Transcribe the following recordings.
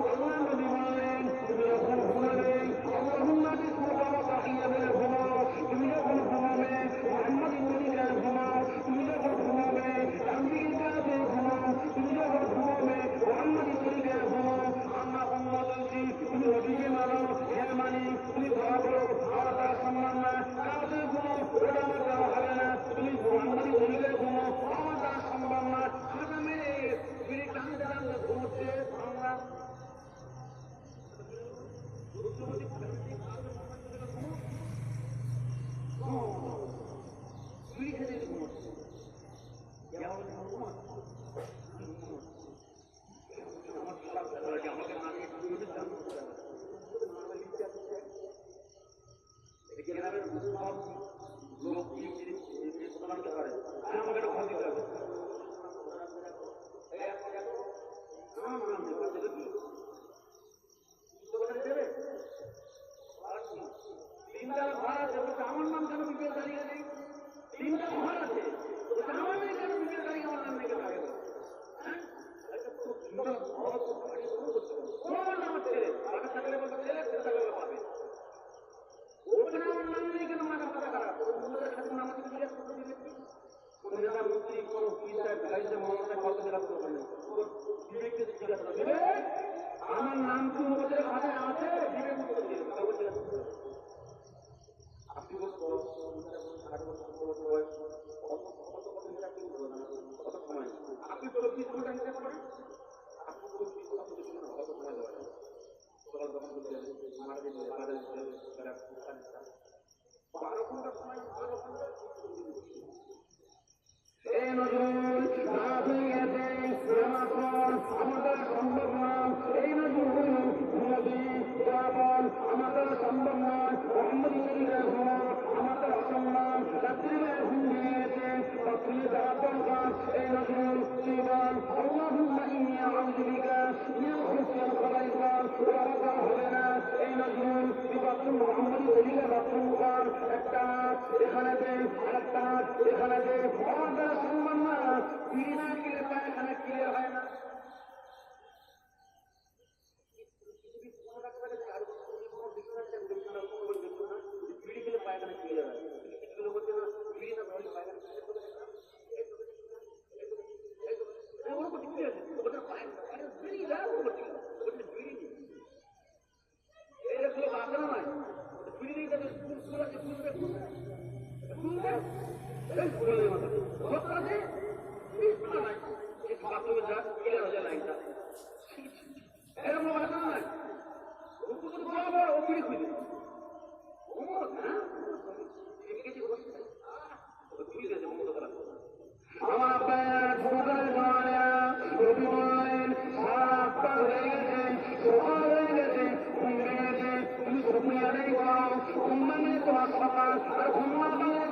আল্লাহ নবী বললেন তুমি যখন ঘুমাবে আল্লাহুম্মা বিসমিকা তাহিয়া মিনাল ঘুমাও, তুমি যখন ঘুমাবে মুহাম্মাদিন নবীকে ঘুমাও, তুমি যখন ঘুমাবে তানবীর কাছে ঘুমাও, তুমি যখন ঘুমাবে মুহাম্মাদিন নবীকে ঘুমাও। আমরা উম্মত বলছি তুমি নবীকে মানো, হ্যাঁ মানি, তুমি দোয়া করো আর তার সম্মান না কাছে ঘুমাও, ওটা আমার দেওয়া হবে না, তুমি মুহাম্মাদিন নবীকে ঘুমাও, আমার তার সম্মান না খাতা মেরে বিড়ি টানতে টানতে ঘুমোচ্ছে। আমরা বিড়ি খেতে ঘুমোচ্ছে আমাকে মানিয়ে গ্রামের সব লোক জানতে পারে আমাকে একটা ঘর দিতে হবে। তিনটা ঘর আছে বলছে আমার নাম কেন বিপিএল তালিকা নেই? তিনটা ঘর আছে বলছে আমার নেই কেন বিপিএল তালিকা আমার নাম নেই কেন আগে ছেলে টাকা থাকলে বলতে ছেলে থাকলে পাবে ওখানে আমার নাম নেই কেন আমার কথা খারাপ আমাকে জিজ্ঞেস করতে দিবে মন্ত্রী কোন আমার নাম কি ওদের খাতায় আছে আপনি আপনি 24 ঘন্টা হিসাব করেন আপনি 24 ঘন্টা কত সময় দেওয়া যায় সকাল যখন 12 ঘন্টা সময় 12 ঘন্টা আমাদের সম্ভব নয় এই নজরুল আমাদের সম্ভব নয় আমাদের অসম্মান রাত্রিবেলা ঘুম ভেঙেছে রাত্রি যাওয়া দরকার এই নজরুল জীবন আল্লাহুম্মা ইন্নী আউযু বিকা মিনাল খুবুসি ওয়াল খাবাইস হবে না এই নজরুল বিবাদুল মুহাম্মদ ওলিলা রাসূলুল্লাহ একটা এখানে দে আরেকটা এখানে দে আমাদের সম্মান না বিনা কিলে পায়খানা ক্লিয়ার হয় না।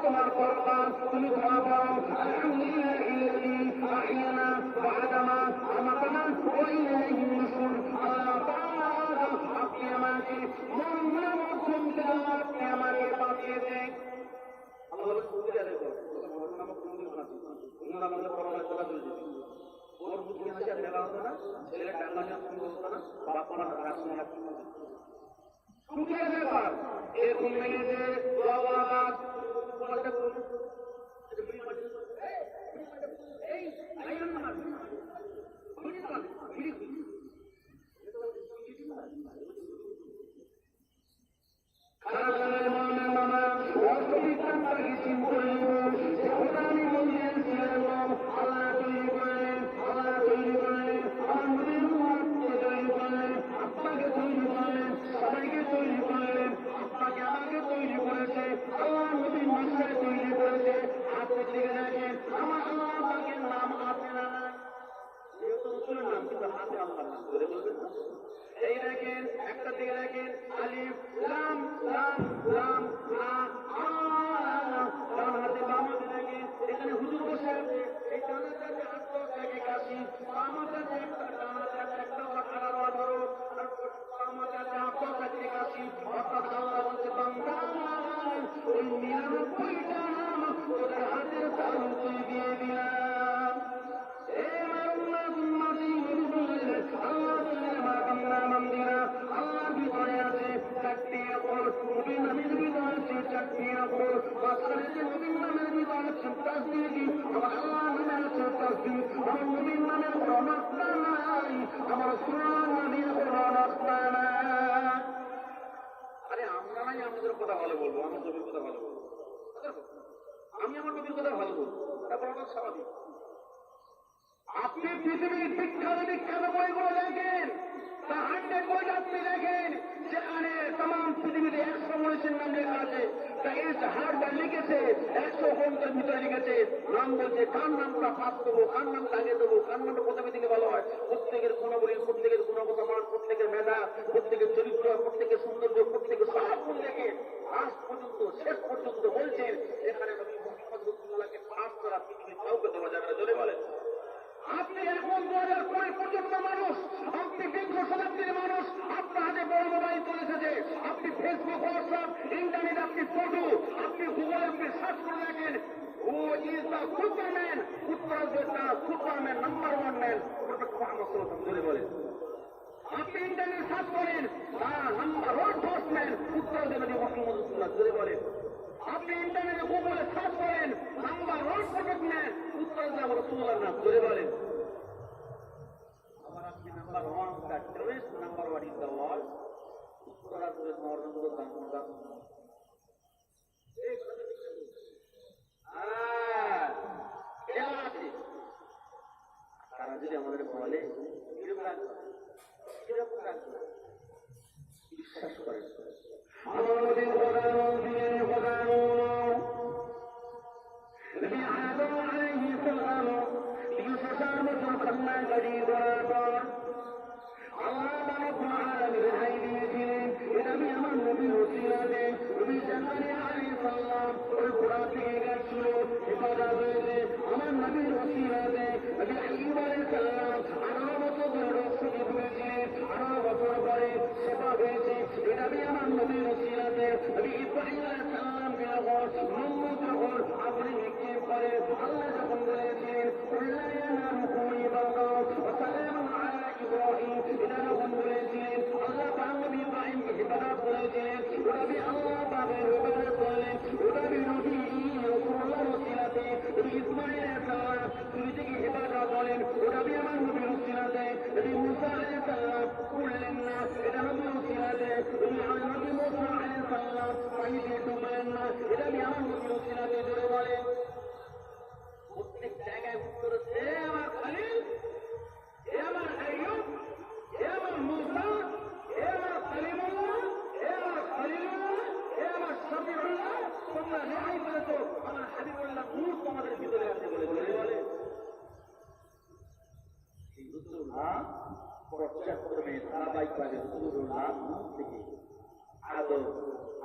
তোমার পরকাল তুমি দোয়া করো আলহামদুলিল্লাহ ইল্লাযী আহইয়ানা বা'দামা আমাতানা ওয়া ইলাইহিন নুশুর। আল্লাহ তাআলা আপনি আমাকে মরণের মাধ্যম থেকে আপনি আমাকে বাঁচিয়েছেন। আল্লাহ সুবিধা দেখো মরণ নামক মন্দির বানাচ্ছি অন্য আমাদের পরকাল চলা চলছে ওর বুদ্ধি আছে দেখা হতো না ছেলে টাঙ্গা নিয়ে সুন্দর হতো না বাপ মারা রাখতো না সুখের ব্যাপার এরকম মেয়েছে এই দেখেন একটা দিকে দেখেন আলিফ লাম লাম লাম ডান হাতে বাম হাতে দেখেন এখানে হুজুর বসে আছে এই ডানা চাতে 881 বাম হাতে একটা ডানা চাতে একটা 18 আর বাম হাতে 881 অর্থাৎ আল্লাহ বলছে বান্দা ওই 99টা নাম তোদের হাতের তালুতে দিয়ে দিলাম। আল্লাহ আমাদের কথা ভালো বলবো, আমার নবীর কথা ভালো বলবো, আমি আমার নবীর কথা ভালো বলবো, তারপর আমার স্বাভাবিক। আপনি পৃথিবীর বিখ্যাত বিখ্যাত বইগুলো দেখেন, তা 100 বই আপনি দেখেন, সেখানে তাম পৃথিবীতে 100 মনীষীর নাম লেখা আছে। তা এই হারবার লিখেছে 100 গ্রন্থের ভিতরে লিখেছে, নাম বলছে কার নামটা ফাঁস দেবো, কার নামটা আগে দেবো, কার নামটা প্রথমে দিকে ভালো হয়। প্রত্যেকের গুণাবলী, প্রত্যেকের গুণগত মান, প্রত্যেকের মেধা, প্রত্যেকের চরিত্র, প্রত্যেকের সৌন্দর্য, প্রত্যেকের সব গুণ দেখে আজ পর্যন্ত শেষ পর্যন্ত বলছেন এখানে নবী মুহাম্মদ রাসূলুল্লাহকে ফাঁস করা পৃথিবীর কাউকে দেওয়া যাবে না। জোরে বলেন। আপনি এখন 2020 পর্যন্ত মানুষ, আপনি 20 শতাব্দীর মানুষ, আপনার হাতে বড় মোবাইল চলে এসেছে, আপনি ফেসবুক, হোয়াটসঅ্যাপ, ইন্টারনেট, আপনি ফটো, আপনি গুগলে আপনি সার্চ করে দেখেন হু ইজ দ্য সুপারম্যান, উত্তর আসবে Superman number 1 man prophet Muhammad সাল্লাল্লাহু আলাইহি ওয়াসাল্লাম। জোরে বলেন। আপনি ইন্টারনেট সার্চ করেন নাম্বার 1 ফার্স্ট ম্যান, উত্তর দেবে মুহাম্মদ রাসূলুল্লাহ। জোরে বলেন। আপনি ইন্টারনেটে গুগলে সার্চ করেন নাম্বার 1 প্রফেট ম্যান, উত্তর দেবে রাসূলুল্লাহর নাম। জোরে বলেন। আমার আপনি number 1 the terrorist number 1 in the world, উত্তর আসবে নরেন্দ্র দামোদর। তারা যদি আমাদের বলে বিশ্বাস করে আমাদের আদম আলাইহিস সালাম 300 বছর খান্না গাড়ি করার পর আল্লাহ রাব্বুল আলামিন রেহাই দিয়েছিলেন। নবী আমার নবীর ওসিলাতে নবী জাকারিয়া আলাইহিস সালাম ওই কোরআন থেকে গেছিল, ইবাদত হয়েছে আমার নবীর ওসিলাতে। নবী আইয়ুব আলাইহিস সালাম 18 বছর ধরে রোগ থেকে ভুগেছিলেন, 18 বছর পরে সেবা হয়েছে নবী আমার নবীর ওসিলাতে। নবী ইব্রাহিম আলাইহিস সালামকে যখন যখন আপনি নিক্ষেপ করে আল্লাহ যখন বলেছিলেন কুল্লা ইয়ানামুকুম ইবাদাত ওয়া সালামুন আলা ইব্রাহিম, এটা যখন বলেছিলেন আল্লাহ পাক নবী ইব্রাহিমকে ইবাদত করেছিলেন, নবী আল্লাহ পাকের ইবাদত করলেন। নবী নবী রাসূলুল্লাহর ওসিলাতে নবী ইসমাঈল আলাইহিস সালাম তিনি থেকে ইবাদত করেন, নবী আমার নবীর ওসিলাতে। নবী মুসা আলাইহিস সালাম করলেন না, এটা নবীর ওসিলাতে। নবী মুসা আলাইহিস সালাম পানিতে ডুবলেন না, এটা আমি আমার নবীর ওসিলাতে। জোরে বলেন। প্রত্যেক জায়গায় উত্তর হচ্ছে আমার খলিল, এ আমার আইয়ুব, এ আমার মুসা, এ আমার কালিমুল্লাহ, এ আমার খলিলুল্লাহ, এ আমার শফিউল্লাহ। তোমরা রেহাই পেয়েছো, আমার হাবিবুল্লাহ নূর তোমাদের ভিতরে আছে বলে। জোরে বলে। এই রসূলুল্লাহ পর্যায়ক্রমে ধারাবাহিকভাবে রসূলুল্লাহ নূর থেকে আদম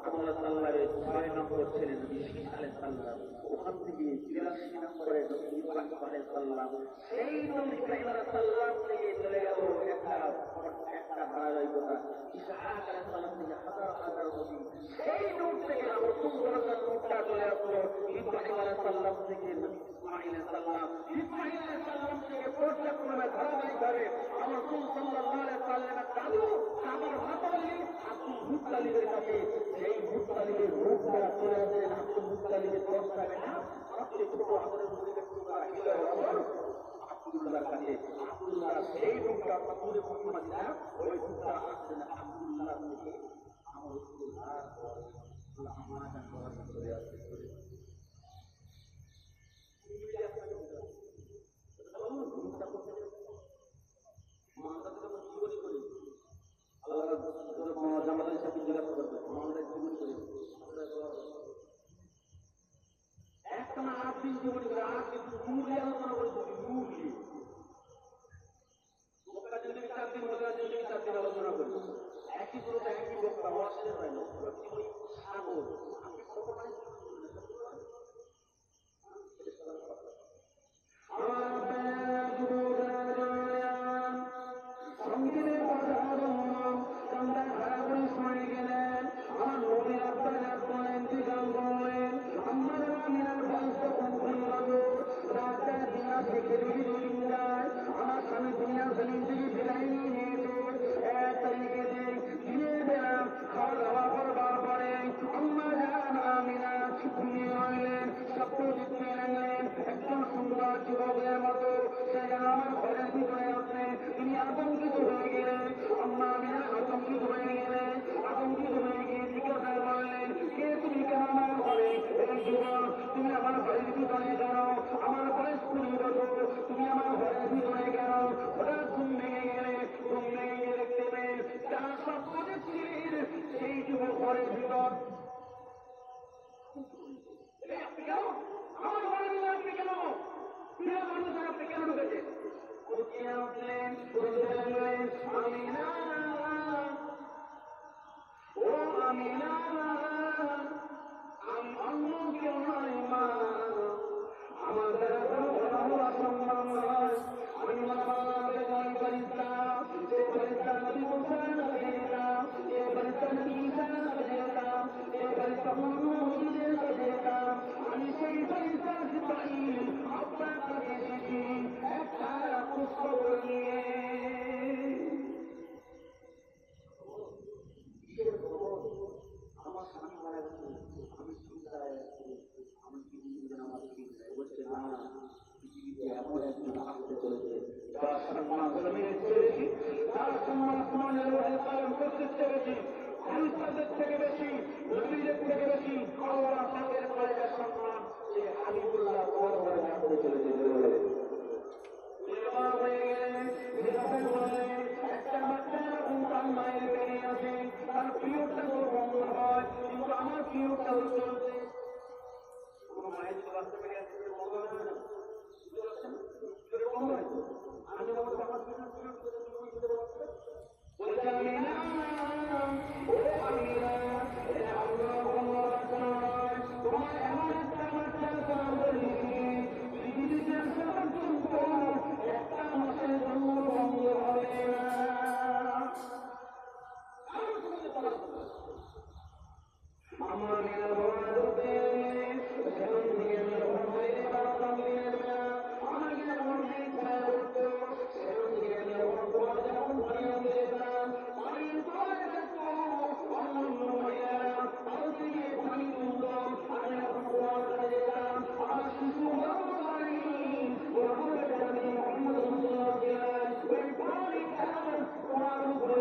আলাইহিস সালামের 6 নম্বর ছিলেন নবী ঈসা আলাইহিস সালাম, ওখান থেকে 83 নম্বরে নবী ইব্রাহিম আলাইহিস সালাম, সেই নবী ইব্রাহিম আলাইহিস সালাম থেকে চলে গেল একটা ধারাবাহিকতা ইসহাক আলাইহিস সালাম থেকে হাজার হাজার নবী, সেই নূর থেকে রাসূলুল্লাহর নূরটা চলে আসলো ইব্রাহিম আলাইহিস সালাম থেকে নবী ইসমাঈল আলাইহিস সালাম, ইসমাঈল আলাইহিস সালাম থেকে পর্যায়ক্রমে ধারাবাহিকভাবে রাসূল সাল্লাল্লাহু আলাইহি সাল্লামের দাদু কাবার হাতলি আব্দুল মুত্তালিবের কাছে, সেই মুত্তালিবের রূপটা চলে আসে আব্দুল মুত্তালিবের দশটাকে না সবচেয়ে ছোট আমাদের মুখে টুকরা হিলা রাসূল আব্দুল্লাহর কাছে। আব্দুল্লাহ সেই রূপটা রাসূলের মুহাম্মদ না, ওই রূপটা আসলে আব্দুল্লাহ থেকে আমার রাসূলুল্লাহ আমাদের কথা চলে আসে। ভিতরে কেন আমার বয়স 20 বছর তুমি আমার ঘরের ভিতরে কেন হঠাৎ ঘুম ভেঙে গেলে ঘুম ভেঙে গিয়ে দেখতে পেয়ে যারা স্বপ্ন দেখছিলেন সেই যুবক ঘরের ভিতর আপনি কেন আমার ঘরের ভিতরে আপনি কেন প্রিয় মানুষ আপনি কেন ঢুকেছেন উঠিয়ে উঠলেন বলতে লাগলেন আমি না ও আমি না আমি অন্য কেউ নয় মা আমার দ্বারা কোনো কথা বলা সম্ভব নয় আমি মামাকে জয় করিতাম যে ফেরেশতা নবী মুসা নবী দিলাম যে ফেরেশতা নবী ঈসা নবী দিলাম যে ফেরেশতা মুহাম্মদের নবী দিলাম আমি সেই ফেরেশতা জিবরাইল আপনার কাছে এসেছি একটা পুষ্প নিয়ে আমার স্বামী মারা গেছে আমি চিন্তায় আছি আমি পৃথিবীতে আমার বলছে না পৃথিবীতে এমন একজন আসতে চলেছে যার সম্মান জমিনে চলেছি তার সম্মান আসমানের পালন করতে চলেছি মানুষদের থেকে বেশি নবীদের থেকে বেশি আল্লাহ পাকের কলেজের সম্মান যে হাবিবুল্লাহ আসতে চলেছে হয়ে গেলেন একটা বাচ্চা এরকম তার মায়ের বেরিয়ে আসে তার প্রিয়টা তো বন্ধ হয় কিন্তু আমার প্রিয়টা চলছে কোনো মায়ের যদি বাচ্চা বেরিয়ে আসে বন্ধ হবে না বন্ধ হয় আমি বলছি আমার বলছে আমি না ও আমি না তোমার এমন একটা বাচ্চা তোমার বলেছি পৃথিবীতে আসা পর্যন্ত একটা মাসের জন্য বন্ধ হবে না আমার মেয়েরা বড় করতে সেখান থেকে আমি যখন বাইরে বাড়াতাম আমার গিয়ে যখন ইচ্ছা করতো সেখান থেকে আমি যখন তোমার যখন বাড়িয়ে দিয়েছিলাম বাড়ির পরে দেখতো অন্যান্য মেয়েরা তার থেকে পানি তুলত আমি যখন তোমার কাছে যেতাম আমার শিশু বড় বাড়ি আমি মোহাম্মদ রসুল্লাহ দিলাম ওই পানিটা তোমার উপরে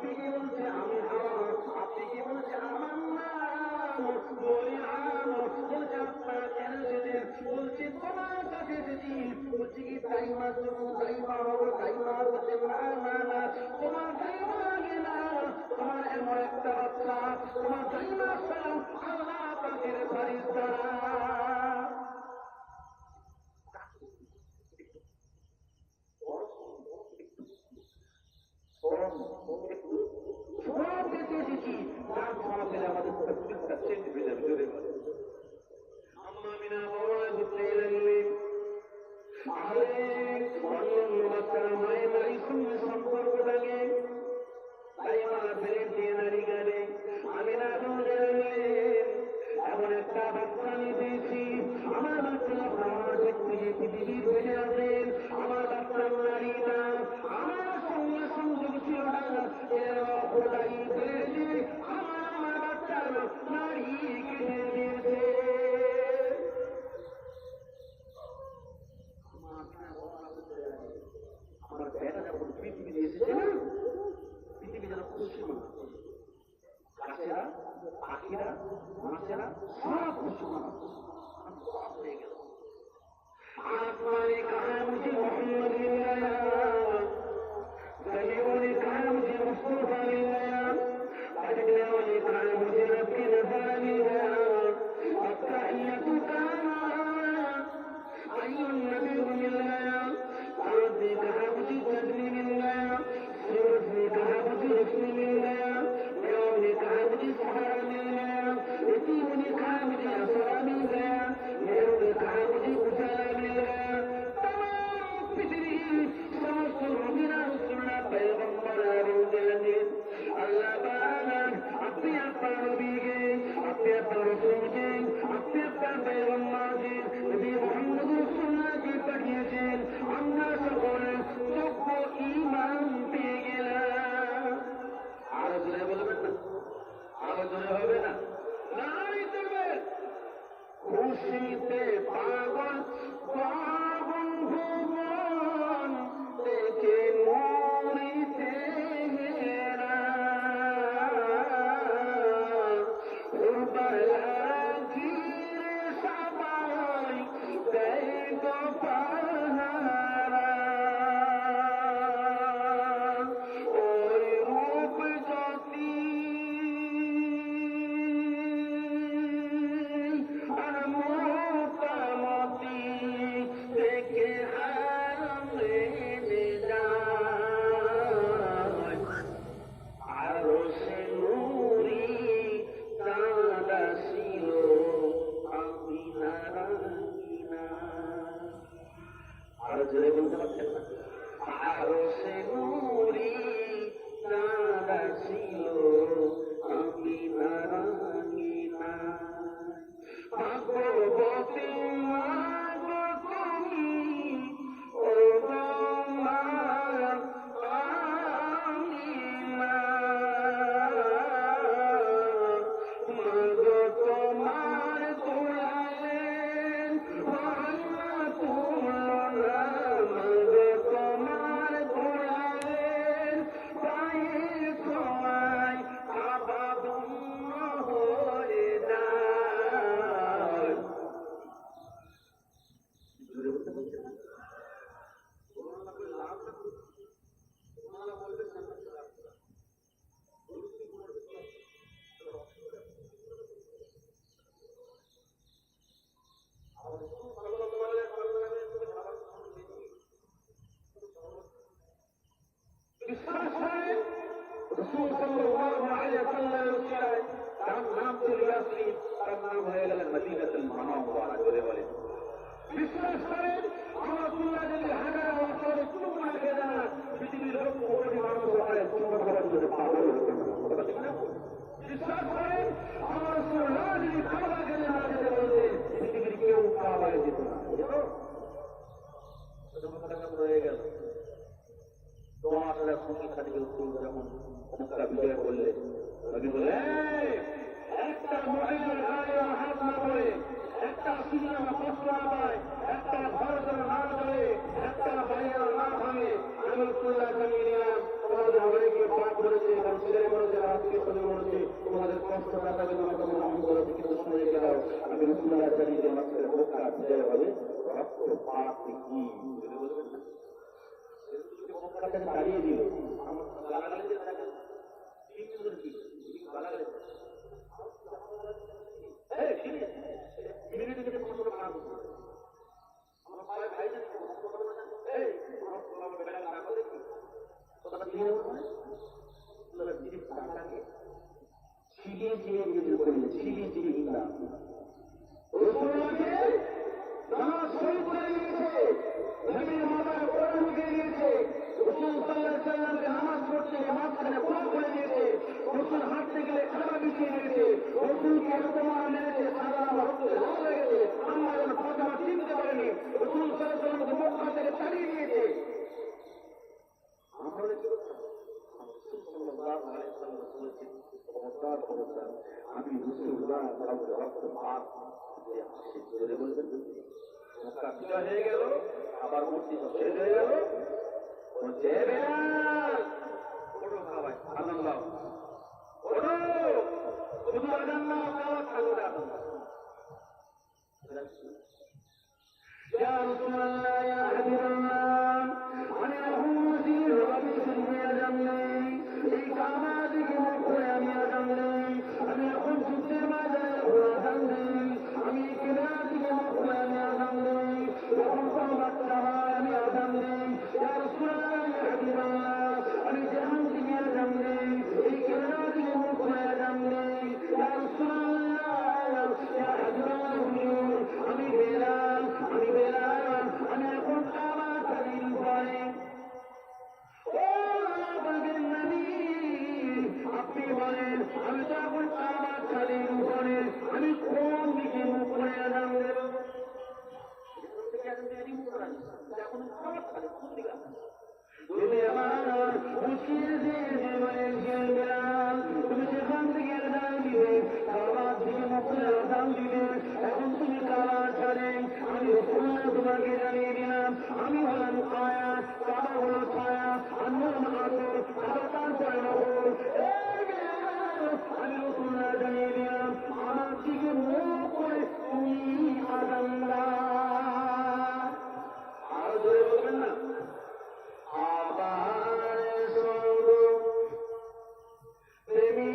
থেকে উঠতো আপনি কি বলছেন আমার নাম তোমার কাছে এসেছি বলছি কি তাই মারবো তাই মারবো তাই মারবো না তোমার তাই লাগে না তোমার এমন একটা বাচ্চা তোমার তাই মারছে আল্লাহ পাকের ফারিস্তা সব পেতে এসেছি নাম ক্ষমা পেলে আমাদের চেঞ্জ হয়ে যাবে জোরে বলে আম্মা মিনা বাবা ঘুরতে লাগলেন আরে অন্য বাচ্চারা মায়ের নারীর সঙ্গে সম্পর্ক লাগে তাই আমার ফেরে দিয়ে নারী গেলে আমি না দৌড়ে গেলেন এমন একটা বাচ্চা নিতেছি আমার বাচ্চা আমার ব্যক্তি পৃথিবীর বেড়ে আছেন আমার বাচ্চার নারীটা আমার সঙ্গে সংযোগ ছিল না এর খোদাই পেয়েছে আমার বাচ্চার নারী কেটে দিয়েছে আমার বেটা যখন পৃথিবীতে এসেছে না পৃথিবী যেন খুশি মনে গাছেরা পাখিরা মাছেরা সব খুশি মনে হয়ে গেল आसमानी कहा मुझे मोहम्मद मिल गया गलियों ने कहा मुझे मुस्तफा मिल गया अजगलियों ने कहा मुझे रब की नजर मिल गया अत्तहियतु काना अय्युन नबी मिल गया औरत ने कहा मुझे चटनी मिल गया सूरज ने कहा मुझे रोशनी मिल गया मेरों ने कहा मुझे सहारा मिल गया यतीम ने कहा मुझे असरा मिल गया मेरों ने कहा मुझे उजाला मिल गया तमाम पृथ्वी समस्त नबीना रसूलना पैगंबर रोज़ अल्लाह ताला अपने अपना नबी के अपने अपना रसूल के अपने अपना पैगंबर के नबी मोहम्मद रसूलुल्लाह के पाঠিয়েছেন আমরা সকলে যোগ্য ঈমান পেয়ে গেলাম আরো জোরে বলবেন না আরো জোরে হবে না নারী চলবে খুশিতে পাগল পাগল ভুবন দেখে মরিতে হেরা ঘিরে সবাই দেয় গো পাহারা ওই রূপ জ্যোতি আর মোটামতি দেখে হারাম লেগে যায় আরো সে নুরি চাঁদা ছিল আমি নারায়ণা আরো জোরে বলতে পারছেন না আরো সে নুরি চাঁদা ছিল আমি নারায়ণা ভগবতী মাগো তুমি ও তোমার আমিনা মাগো তোমার তোলালেন আল্লাহ তুলো না মাগো তোমার তোলালেন পায়ের ছোঁয়ায় আবাদুন্ন হয়ে যায় জোরে বলতে বলছে না বিশ্বাস হয় রসুল সাল্লাল্লাহু আলাইহি ওয়াসাল্লামের উসিলায় তার নাম ছিল ইয়াসরিন তার নাম হয়ে গেলেন মদিনাতুল মুনাওয়ারা জোরে বলে বিশ্বাস করেন আমার তুল্লা যদি হাজার বছর চুপ না খেয়ে না পৃথিবীর লক্ষ কোটি মানুষ হয় সুন্দর করার জন্য পাগল বিশ্বাস করেন আমার সুল্লাহ যদি কাবা গেলে না যেতে বলতে পৃথিবীর কেউ কাবায় যেত না বুঝলো হয়ে গেল তোমার সঙ্গী সাথীকে যখন মক্কা বিজয় করলে নবী বলে একটা মহিলার গায়ে হাত না পড়ে একটা সিনেমা কষ্ট না পায় একটা ঘর যেন না চলে একটা বাইরে না ভাঙে আমি রসুল্লাহ জানিয়ে নিলাম তোমাদের অনেকে পাপ করেছে এবং ছেলে মরেছে আত্মীয় স্বজন মরেছে তোমাদের কষ্ট কাটাবে তোমাকে মনে করেছে কিন্তু শুনে গেল আমি রসুল্লাহ জানিয়ে যে আমার ছেলে মক্কা বিজয় হবে আপনি কি বলবেন না? দাঁড়িয়ে দিল আমার গালাগালি দিয়ে দেখেন গালাগালি নামাজ পড়ছে মাঝখানে করে দিয়েছে রসুল হাঁটতে গেলে খাবার বিছিয়ে দিয়েছে রসুলকে এরকম মেরেছে সাদা হয়ে গেছে আমরা যেন কথা চিনতে পারিনি রসুল সাল্লাল্লাহু মক্কা থেকে তাড়িয়ে দিয়েছে আমি রসুল্লাহ রক্ত পাক বলবেন মক্কা বিজয় হয়ে গেল আবার মূর্তি শেষ হয়ে গেল বলছে আনন্দ শুধু আজান না ঠাকুর আনন্দ يا رسول الله يا حبيب الله أنا أهم وزير وبيسر يا جملي إيك أمادك مقويا يا جملي أنا أخذ سبتر ماذا يقول جملي أمي كناتك مقويا يا جملي وأخذ صوبت لها يا جملي يا رسول الله يا حبيب الله أنا جهنتك يا جملي إيك كناتك مقويا يا جملي يا رسول الله يا حبيب الله أمي بلال আমি এখন আমার কাদিন করে আপনি বলেন আমি তো এখন আমার কাদিন করে আমি কোন দিকে মুখ করে আদান দেব তুমি আমার খুশির তুমি সেখান থেকে আদান দিবে আমার দিকে মুখ করে আদান দিবে এখন তুমি কাবার ছাড়ে আমি তোমাকে জানিয়ে দিলাম আমি হলাম ছায়া কাবা হলো ছায়া আন্নার আসর তারপরে নহর আমি রসুল্লাহ জানিয়ে দিলাম আমার দিকে মুখ করে তুমি আদাল্লাহ আরো ধরে বলবেন না আবার প্রেমী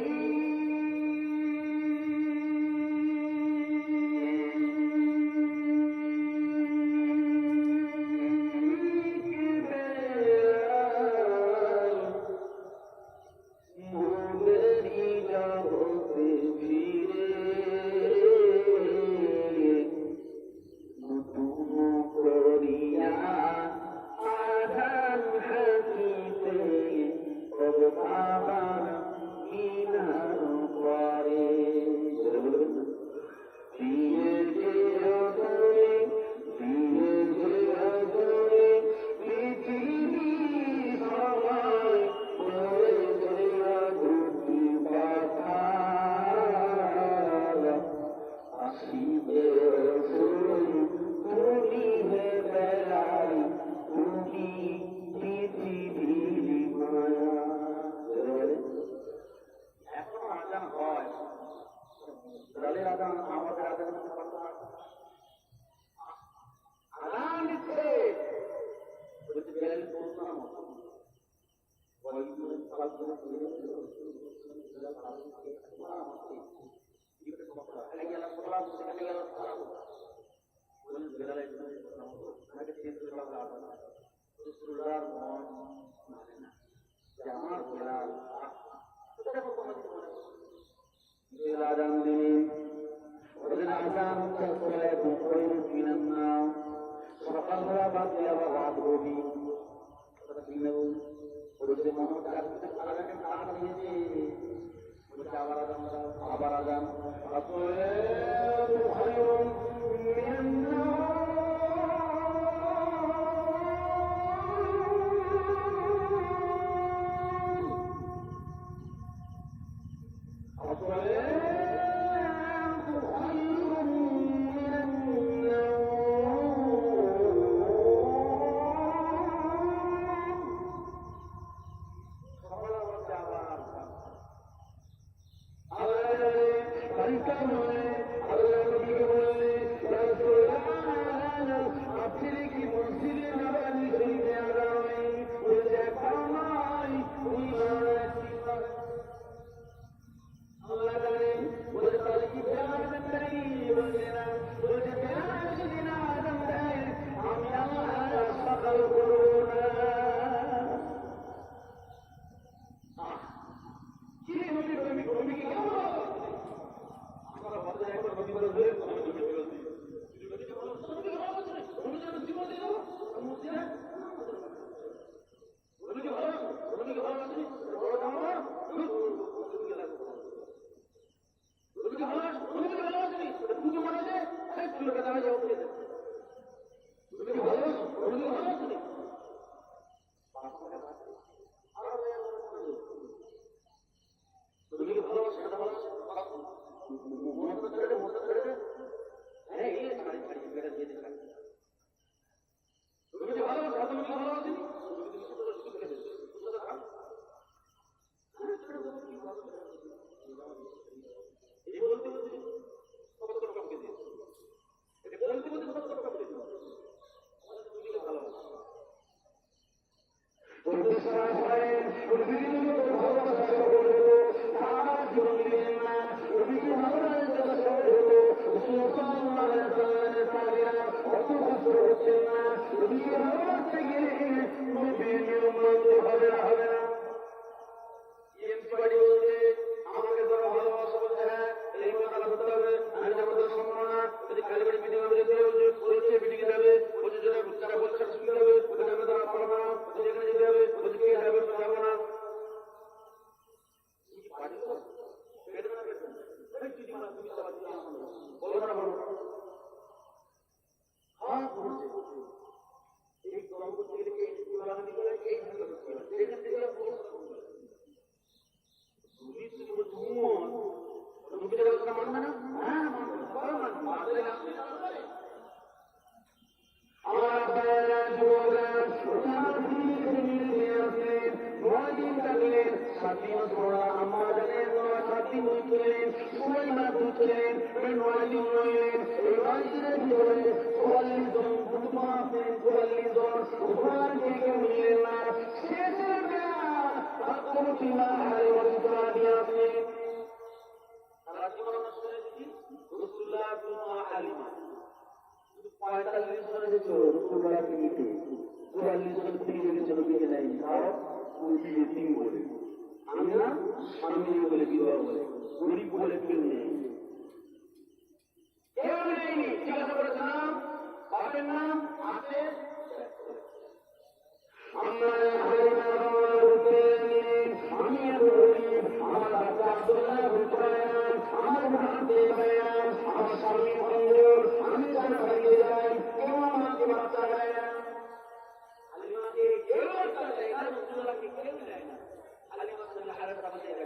আবার আজান আল্লাহ তুমি কি ভালোবাসো সেটা ভালোবাসো মনে করে হ্যাঁ এই ছাড়ি ছাড়ি বেটা দিয়ে ছাড়ি তুমি কি ভালোবাসো তুমি কি ভালোবাসি এই বলতে বলতে কত টাকা দিয়ে এটা বলতে বলতে কত টাকা দিয়ে তুমি কি ভালোবাসো বলতে সারা হয় বলতে দিলে ভালোবাসা বলতে সারা জীবন দিলেন না তুমি কি ভালোবাসো সেটা বলতে সুবহানাল্লাহ তাআলা অত কষ্ট করছেন না তুমি কি ভালোবাসতে গেলে তুমি বেনিয়ম মানতে হবে না এমপি বাড়ি বলতে আমাকে তো ভালোবাসা বলতে হ্যাঁ এই কথা করতে হবে আমি যাবো তো সম্ভব না যদি খালি বাড়ি মিটিং হবে যেতে হবে বলছে মিটিংয়ে যাবে বলছে যারা বলছে শুনতে হবে ওটা আমি তারা পারবো না যেখানে যেতে হবে বলছে কে যাবে তো যাবো না বলবো না হ্যাঁ এই গরম করতে গেলে এই সেখান থেকে আমি না স্বামী বলে বিবাহ বলে গরিব বলে কেউ নেই জিজ্ঞাসা করেছে না বাপের নাম আছে আমি আমার বাচ্চা আব্দুল্লাহ আমার আমার স্বামী বন্ধুর আমি যেন হারিয়ে যাই কেউ আমাকে বাচ্চা দেয় না আলিমাকে কেউ বাচ্চা দেয় না রসুল্লাহকে কেউ দেয় না আলিমা হারাত আমাদের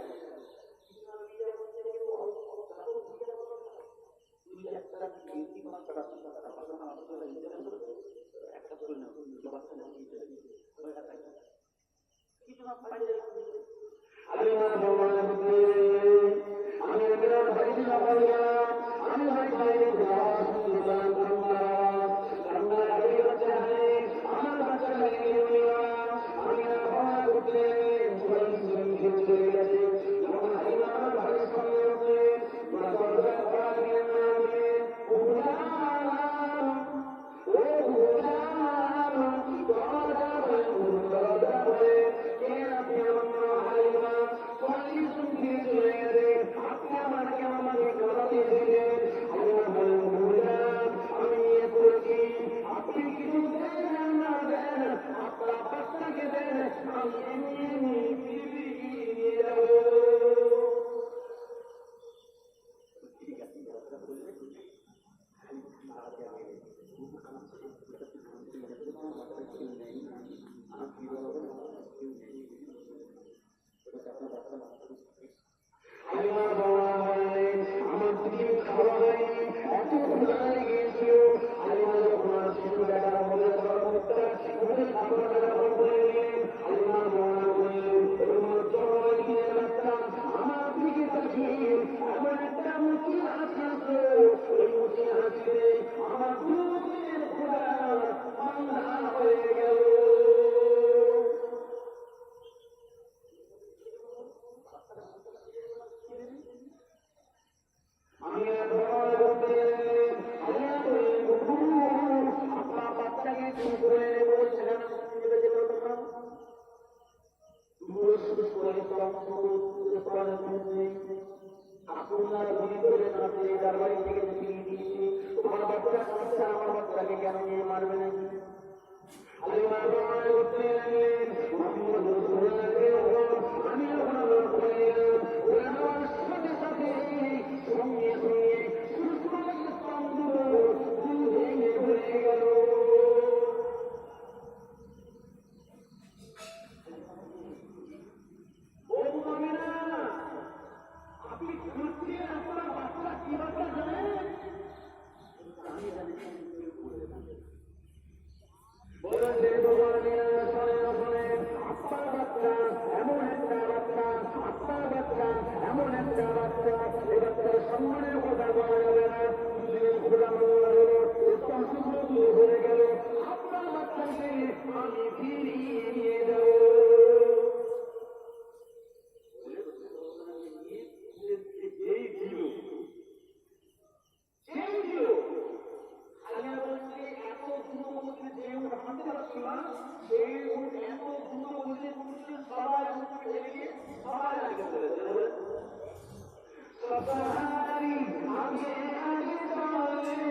সাহারি আগে আগে চলে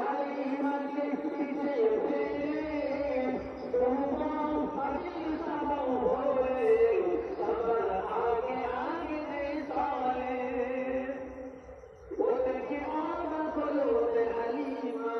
আগে মাঝে পিছে আগে আগে চলে ওদেরকে অবাক হলো হালিমা